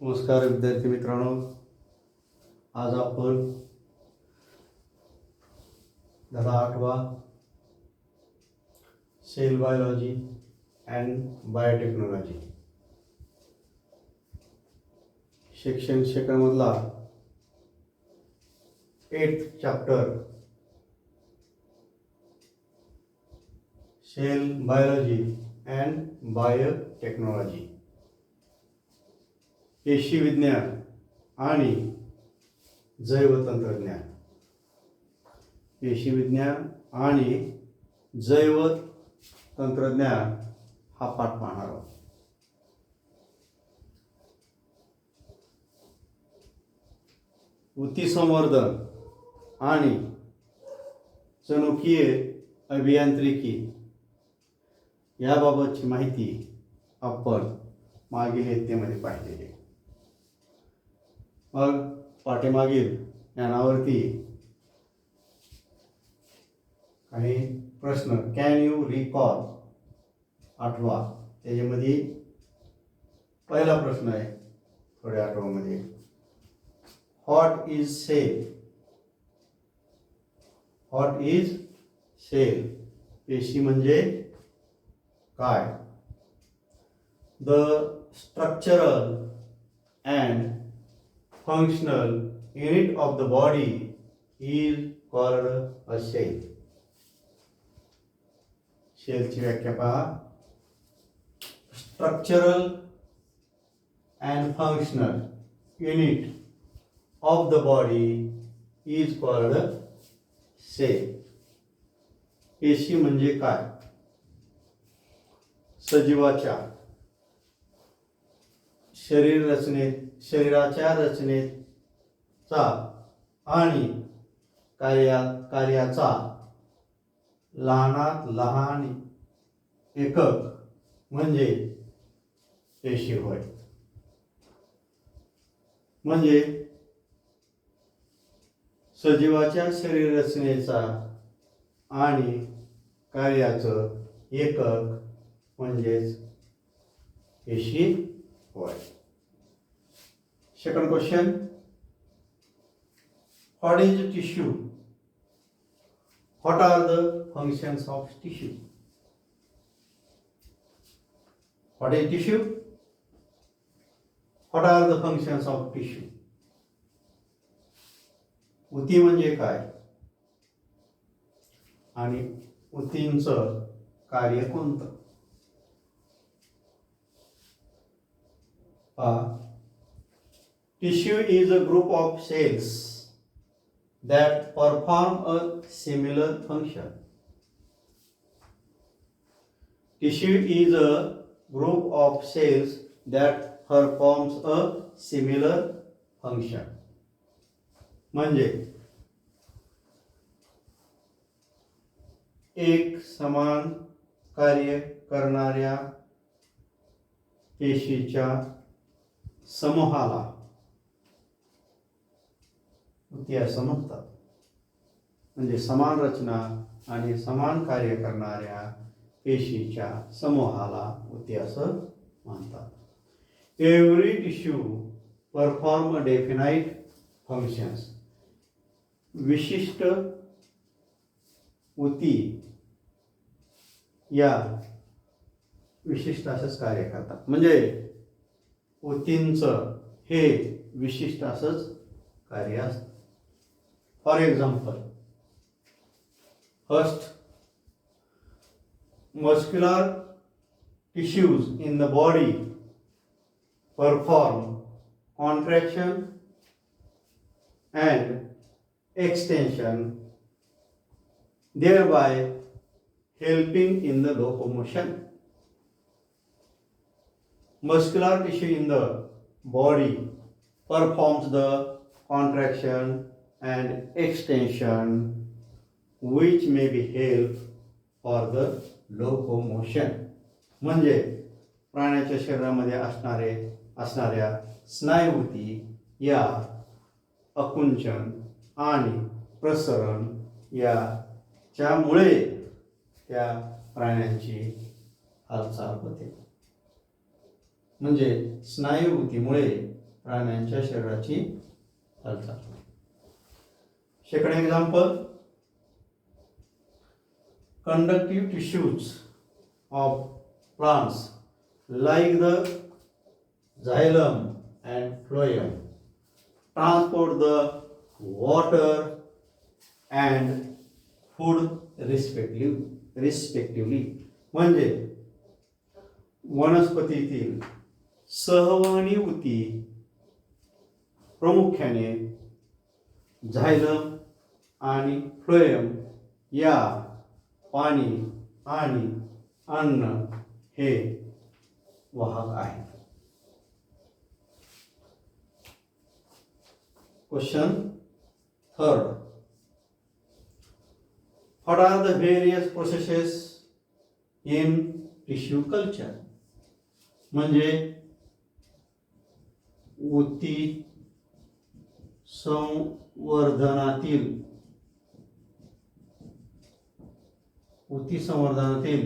नमस्कार विद्यार्थी मित्रांनो, आज आपण धडा 8वा सेल बायोलॉजी अँड बायोटेक्नॉलॉजी सेकंडमधला 8th chapter cell biology and biotechnology पेशी विज्ञान आणि जैवतंत्रज्ञान पेशी विज्ञान आणि जैव तंत्रज्ञान हा पाठ पाहणार आहोत. ऊती संवर्धन आणि जनुकीय अभियांत्रिकी याबाबतची माहिती आपण मागील इयत्तेमध्ये पाहिलेली आहे. मग पाठीमागील ज्ञानावरती काही प्रश्न कॅन यू रिकॉल 8वा त्याच्यामध्ये पहिला प्रश्न आहे थोड्या आठवड्यामध्ये what is cell. What is cell पेशी म्हणजे काय. The structural and functional unit of the body is called a cell. सेलची व्याख्या पहा. Structural and functional unit of the body is called cell. पेशी म्हणजे काय. सजीवाच्या शरीराच्या रचनेचा आणि कार्याचा लहानात लहान एकक म्हणजे पेशी होय. म्हणजे सजीवाच्या शरीर रचनेचा आणि कार्याचं एकक म्हणजेच पेशी होय. Second question, what is tissue? What are the functions of tissue? What is tissue? What are the functions of tissue? ऊती म्हणजे काय आणि ऊतींचं कार्य कोणतं. Tissue is a group of cells that perform a similar function. Tissue is a group of cells that performs a similar function. म्हणजे एक समान कार्य करणाऱ्या पेशीच्या समूहाला ऊती असं म्हणतात. म्हणजे समान रचना आणि समान कार्य करणाऱ्या पेशीच्या समूहाला ऊती असं म्हणतात. Every tissue perform definite functions. विशिष्ट ऊती या विशिष्ट असंच कार्य करतात. म्हणजे ऊतींचं हे विशिष्ट असंच कार्य असतं. For example, first muscular tissues in the body perform contraction and extension thereby helping in the locomotion. Muscular tissue in the body performs the contraction and extension which may be help for the locomotion. म्हणजे प्राण्याच्या शरीरामध्ये असणाऱ्या स्नायूती या आकुंचन आणि प्रसरण याच्यामुळे त्या प्राण्यांची हालचाल होते. म्हणजे स्नायुऊतीमुळे प्राण्यांच्या शरीराची हालचाल. Second example, conductive tissues of plants like the xylem and phloem transport the water and food respectively. म्हणजे वनस्पतीतील सहवहनी ऊती प्रामुख्याने झायलम आणि फ्लोएम या पाणी आणि अन्न हे वाहक आहेत. Question third, what are the various processes in tissue culture? म्हणजे ऊती संवर्धनातील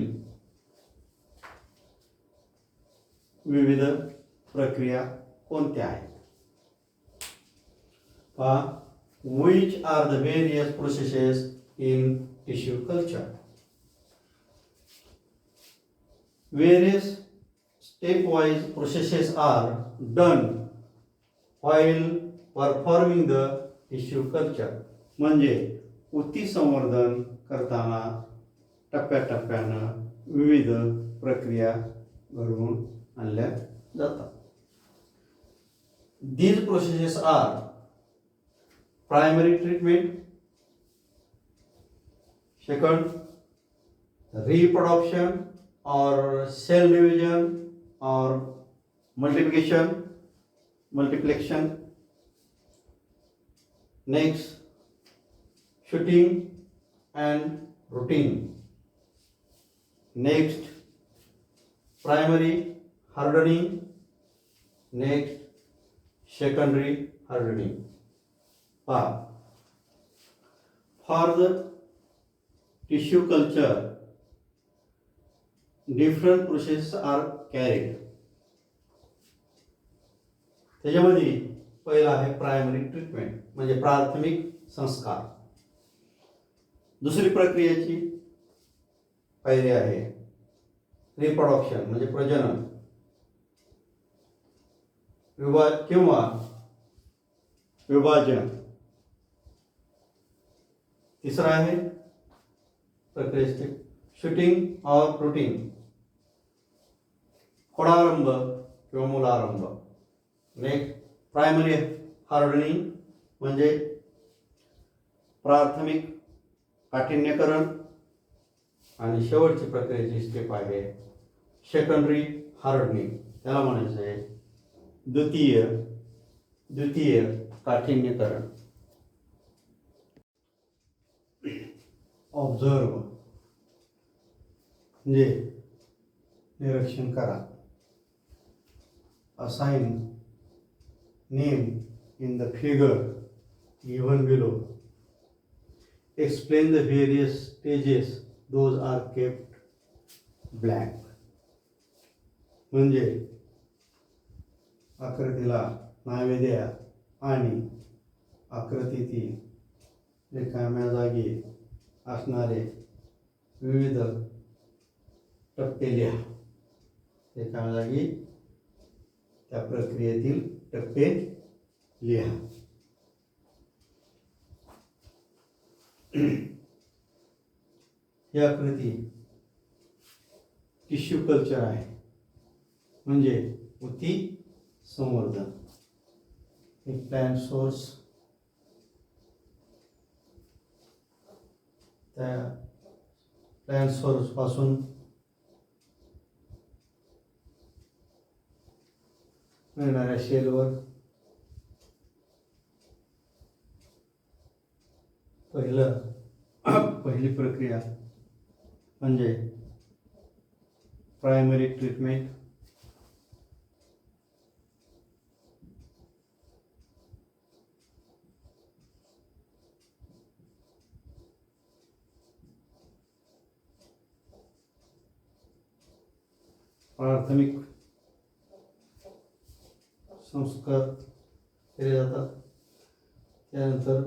विविध प्रक्रिया कोणत्या आहेत? Which are the various processes in tissue culture? Various stepwise processes are done while performing the tissue culture. म्हणजे ऊती संवर्धन करताना टप्प्याटप्प्यानं विविध प्रक्रिया घडवून आणल्या जातात. These processes are primary treatment, second reproduction or cell division or multiplication, next shooting and routine, next primary hardening, next secondary hardening. For the tissue culture, different processes are carried. त्याच्यामध्ये पहिला आहे प्रायमरी ट्रीटमेंट म्हणजे प्राथमिक संस्कार. दुसरी प्रक्रियेची पायरी आहे रिप्रोडक्शन म्हणजे प्रजनन किंवा विभाजन. तिसरा आहे प्रक्रियेचे शूटिंग और प्रोटीन, खोडारंभ किंवा मूलारंभ. नेक्स्ट प्रायमरी हार्डनिंग म्हणजे प्राथमिक काठिन्यकरण आणि शेवटची प्रक्रियेची स्टेप आहे सेकंडरी हार्डनिंग. त्याला म्हणायचं आहे द्वितीय काठिन्यकरण. ऑब्झर्व म्हणजे निरीक्षण करा. Assign name in the figure given below. Explain the various stages, those are kept blank. म्हणजे आकृतीला नावे द्या आणि आकृतीतील रिकाम्या जागी असणारे विविध टप्पे लिहा. रिकाम्या जागी त्या प्रक्रियेतील टप्पे लिहा. ही आकृती टिश्यू कल्चर आहे म्हणजे ऊती संवर्धन. एक प्लॅन सोर्स, त्या प्लॅन सोर्स पासून मिळणाऱ्या शेलवर पहिली प्रक्रिया म्हणजे प्रायमरी ट्रीटमेंट. प्राथमिक संस्कार केले जातात. त्यानंतर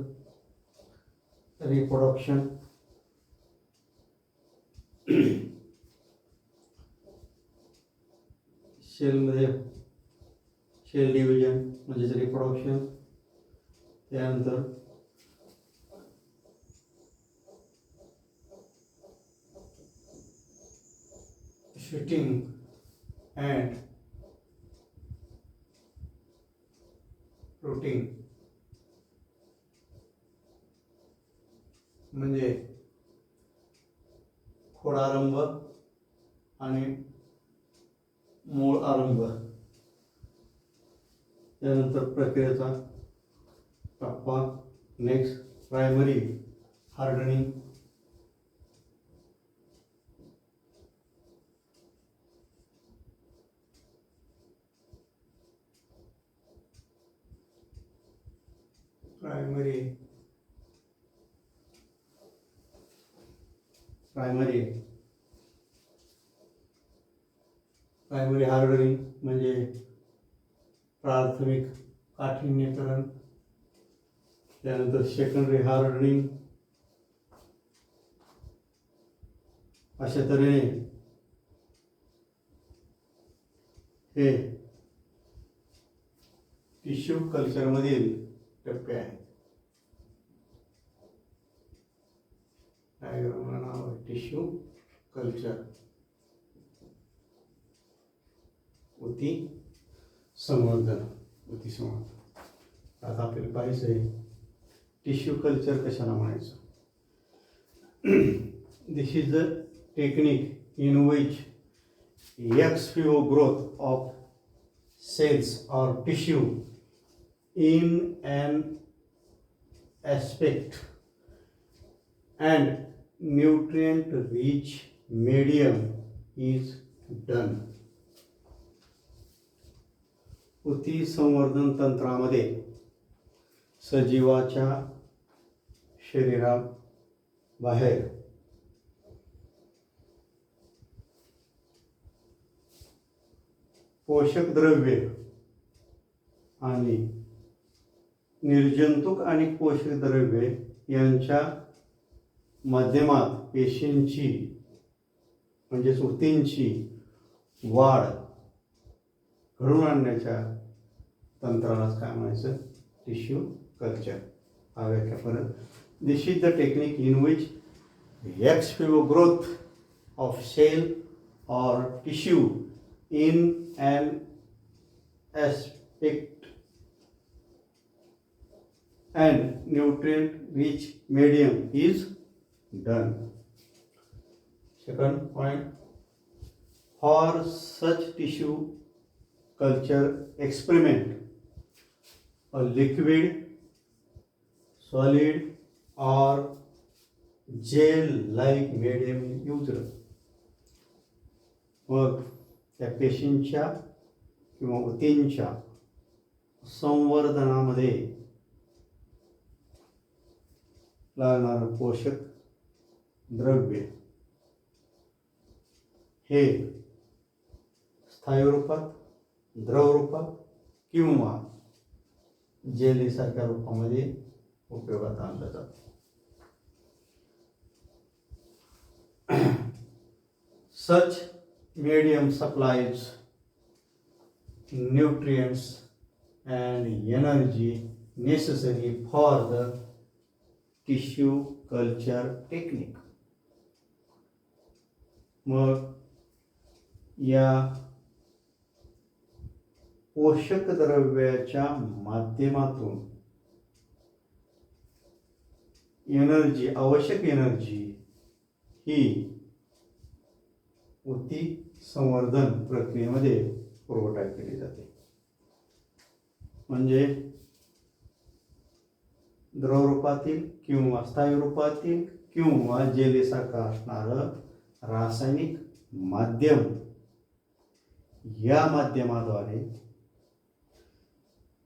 रिप्रोडक्शन, सेलमध्ये सेल डिव्हिजन म्हणजेच रिप्रोडक्शन. त्यानंतर शूटिंग अँड रूटिंग म्हणजे खोडारंभ आणि मूळ आरंभ. त्यानंतर प्रक्रियेचा टप्पा. Next primary hardening, primary hardening म्हणजे प्राथमिक काठिन्यकरण. त्यानंतर सेकंडरी हार्डनिंग. अशा तऱ्हेने हे टिश्यू कल्चरमधील टप्पे आहेत. डायग्रामला नाव आहे टिश्यू कल्चर. ऊती संवर्धन. आता आपल्याला पाहायचं आहे टिश्यू कल्चर कशाला म्हणायचं. This is the technique in which ex vivo growth of cells or tissue in an aspect and nutrient rich medium is done. ऊती संवर्धन तंत्रामध्ये सजीवाच्या शरीराबाहेर पोषक द्रव्ये आणि निर्जंतुक आणि पोषक द्रव्ये यांच्या माध्यमात पेशींची म्हणजेच ऊतींची वाढ घडवून आणण्याच्या तंत्रालाच काय म्हणायचं, टिश्यू कल्चर. हा व्याख्या परत. This is the technique in which ex vivo growth of cell or tissue in an aspect and nutrient rich medium is done. Second point, for such tissue culture experiment, a liquid, solid or gel like medium is used. मग त्या पेशींच्या किंवा ऊतींच्या संवर्धनामध्ये लागणारं पोषक द्रव्य हे स्थायी रूपात, द्रव रूपात किंवा जेलीसारख्या रूपामध्ये उपयोगात आणलं जातं. सच medium supplies nutrients and energy necessary for the tissue culture technique. मग या पोषक द्रव्याच्या माध्यमातून एनर्जी, आवश्यक एनर्जी ही ऊती संवर्धन प्रक्रियेमध्ये पुरवठा केली जाते. म्हणजे द्रव रूपातील किंवा स्थायी रूपातील किंवा जेलीसारखं असणारं रासायनिक माध्यम, या माध्यमाद्वारे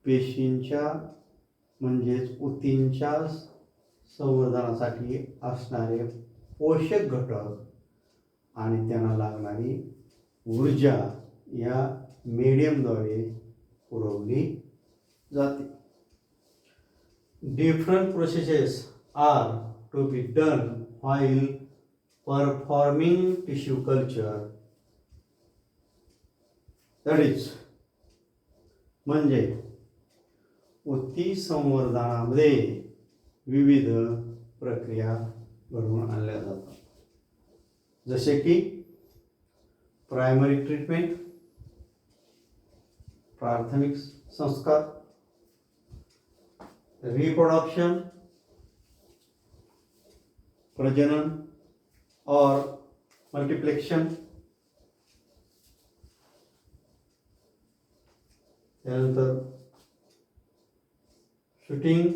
पेशींच्या म्हणजेच ऊतींच्या संवर्धनासाठी असणारे पोषक घटक आणि त्यांना लागणारी ऊर्जा या मीडियमद्वारे पुरवली जाते. Different processes are to be done while performing tissue culture. That is, म्हणजे ऊती संवर्धनामध्ये विविध प्रक्रिया घडवून आणल्या जातात. जसे की प्रायमरी ट्रीटमेंट, प्राथमिक संस्कार, रिप्रोडक्शन, प्रजनन और मल्टीप्लेक्शन, त्यानंतर शूटिंग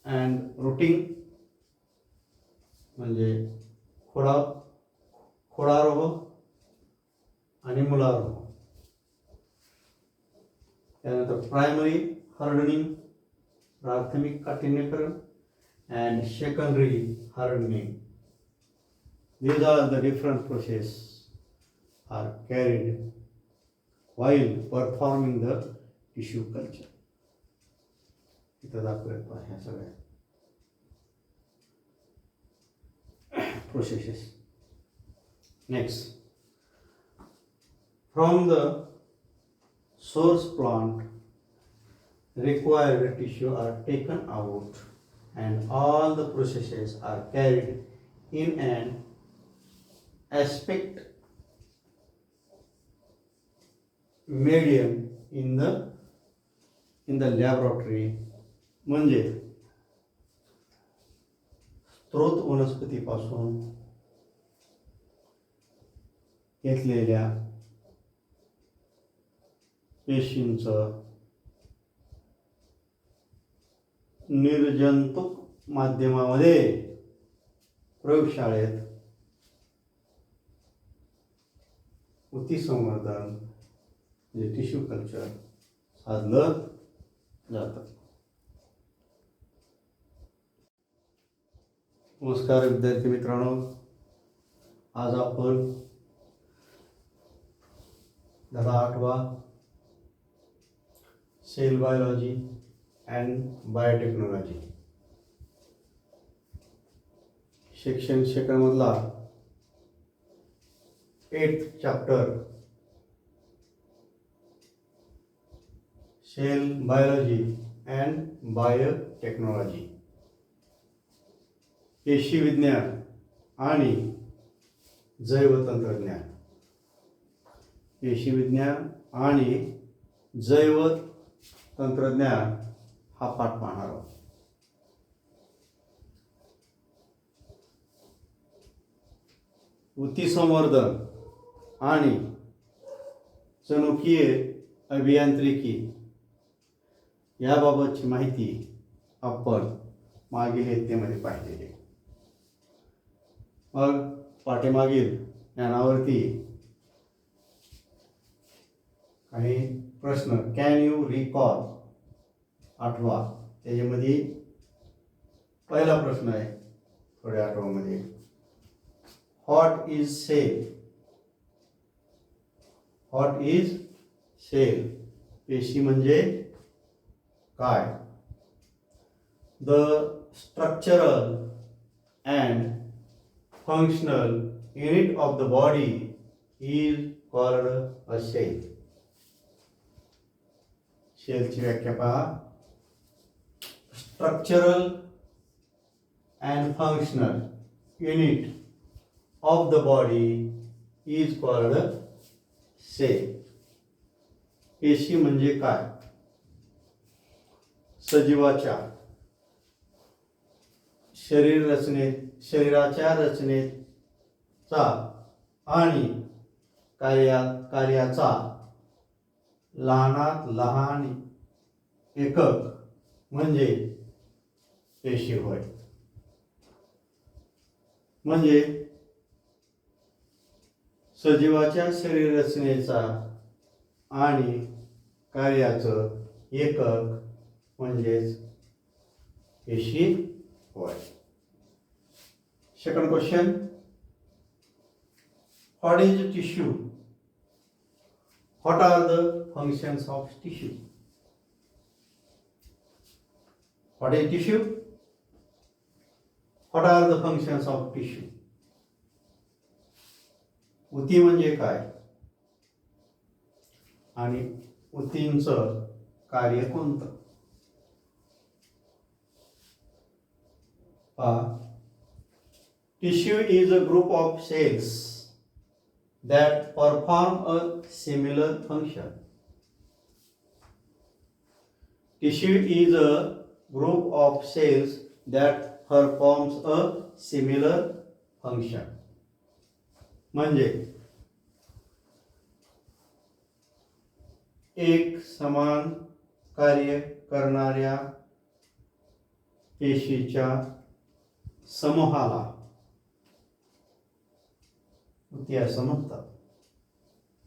अँड रूटिंग म्हणजे खोडारोह आणि मुलारोह. त्यानंतर प्रायमरी हार्डनिंग, प्राथमिक काठिन्यकरण, and secondary hardening. These are the different processes are carried while performing the tissue culture. इथं दाखवत ह्या सगळ्या processes. Next, from the source plant, required tissue are taken out and all the processes are carried in an aspect medium in the laboratory. म्हणजे स्त्रोत वनस्पतीपासून घेतलेल्या पेशींचं निर्जंतुक माध्यमामध्ये प्रयोगशाळेत ऊती संवर्धन म्हणजे टिश्यू कल्चर साधलं जातं. नमस्कार विद्यार्थी मित्रांनो, आज आपण धडा 8वा cell biology and biotechnology section मधला 8th chapter cell biology and biotechnology पेशी विज्ञान आणि जैवतंत्रज्ञान. पेशी विज्ञान आणि जैव तंत्रज्ञान हा पाठ पाहणार आहोत. ऊती संवर्धन आणि जनुकीय अभियांत्रिकी याबाबतची माहिती आपण मागील इयत्तेमध्ये पाहिलेली आहे. मग पाठीमागील ज्ञानावरती काही प्रश्न कॅन यू रिकॉल 8वा. त्याच्यामध्ये पहिला प्रश्न आहे थोड्या 8वामध्ये, what is cell. What is cell, पेशी म्हणजे काय. The structural and functional unit of the body is called a cell. सेलची व्याख्या पहा. Structural and functional unit of the body is called cell. पेशी म्हणजे काय. सजीवाच्या शरीराच्या रचनेचा आणि कार्याचा लहानात लहान एकक म्हणजे पेशी होय. म्हणजे सजीवाच्या शरीर रचनेचा आणि कार्याचं एकक म्हणजेच पेशी होय. Second question, what is tissue. What are the functions of tissue? What is tissue? What are the functions of tissue? उती म्हणजे काय आणि उतींचं कार्य कोणतं? Tissue is a group of cells that perform a similar function. Tissue is a group of cells that performs a similar function. म्हणजे एक समान कार्य करणाऱ्या पेशीच्या समूहाला उती असं म्हणतात.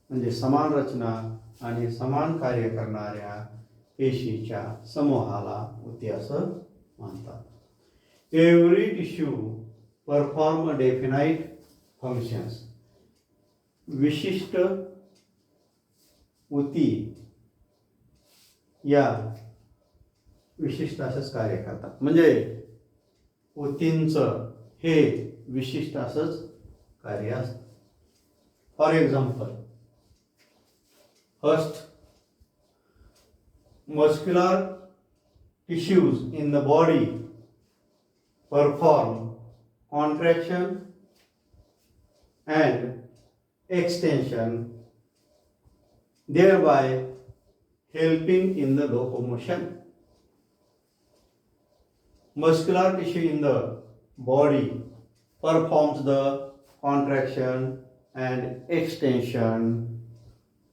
म्हणजे समान रचना आणि समान कार्य करणाऱ्या पेशीच्या समूहाला उती असं म्हणतात. Every tissue perform a definite functions. विशिष्ट उती या विशिष्ट असंच कार्य करतात. म्हणजे उतींचं हे विशिष्ट असंच कार्य असतं. For example, first, muscular tissues in the body perform contraction and extension, thereby helping in the locomotion. Muscular tissue in the body performs the contraction and extension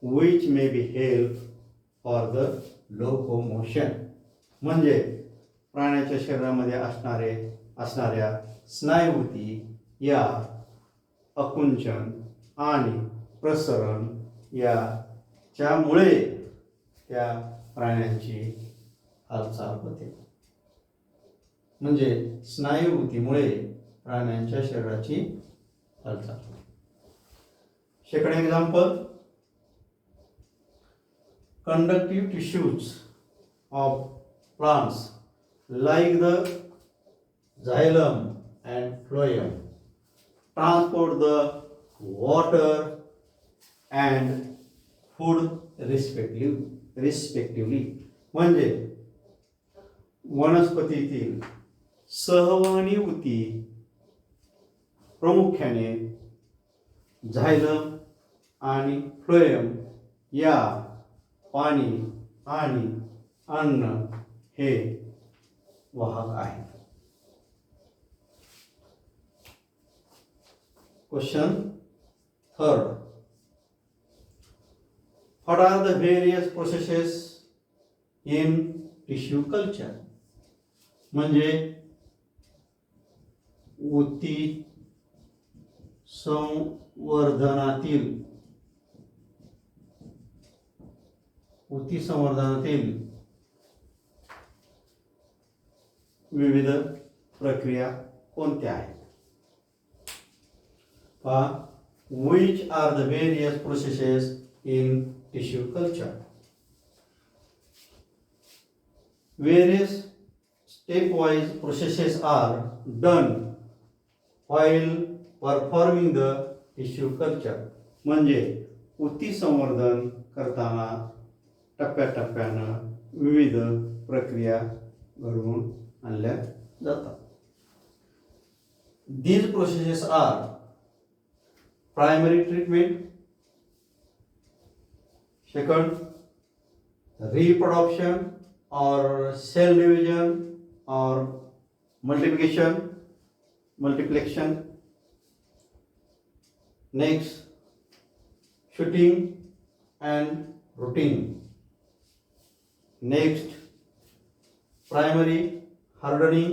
which may be help for the locomotion. म्हणजे प्राण्याच्या शरीरामध्ये असणाऱ्या स्नायुती या आकुंचन आणि प्रसरण याच्यामुळे त्या प्राण्यांची हालचाल होते. म्हणजे स्नायुतीमुळे प्राण्यांच्या शरीराची हालचाल. Second example, conductive tissues of plants like the xylem and phloem transport the water and food respectively. म्हणजे वनस्पतीतील सहवहनी उती प्रामुख्याने झायलम आणि फ्लोएम या पाणी आणि अन्न हे वाहक आहेत. Question third, what are the various processes in tissue culture? म्हणजे उती संवर्धनातील विविध प्रक्रिया कोणत्या आहेत? Which are the various processes in tissue culture? Various stepwise processes are done while performing the tissue culture. म्हणजे उती संवर्धन करताना टप्प्याटप्प्यानं विविध प्रक्रिया घडवून आणल्या जातात. These processes are primary treatment, second, reproduction or cell division or multiplication, next, shooting and rooting, next, primary hardening,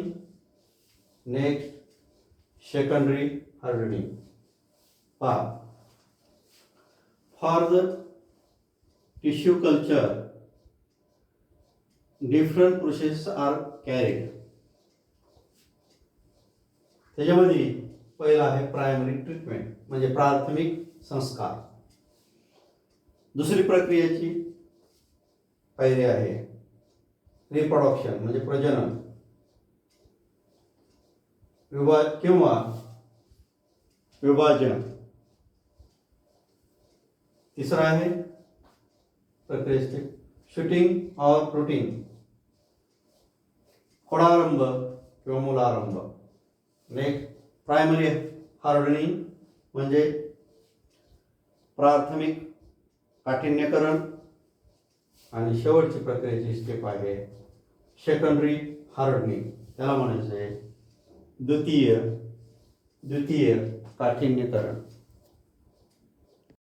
next, secondary hardening. For the tissue culture, different processes are carried. त्याच्यामध्ये पहिला आहे प्रायमरी ट्रीटमेंट, म्हणजे प्राथमिक संस्कार. दुसरी प्रक्रियेची पायरी आहे रिप्रोडक्शन म्हणजे प्रजनन किंवा विभाजन. तिसरा आहे प्रक्रियेचे शूटिंग ऑर प्रोटीन, खोडारंभ किंवा मूलारंभ. नेक्स्ट प्रायमरी हार्डनिंग म्हणजे प्राथमिक काठिन्यकरण. आणि शेवटची प्रक्रियेची स्टेप आहे सेकंडरी हार्डनिंग, त्याला म्हणायचं आहे द्वितीय काठिन्यकरण.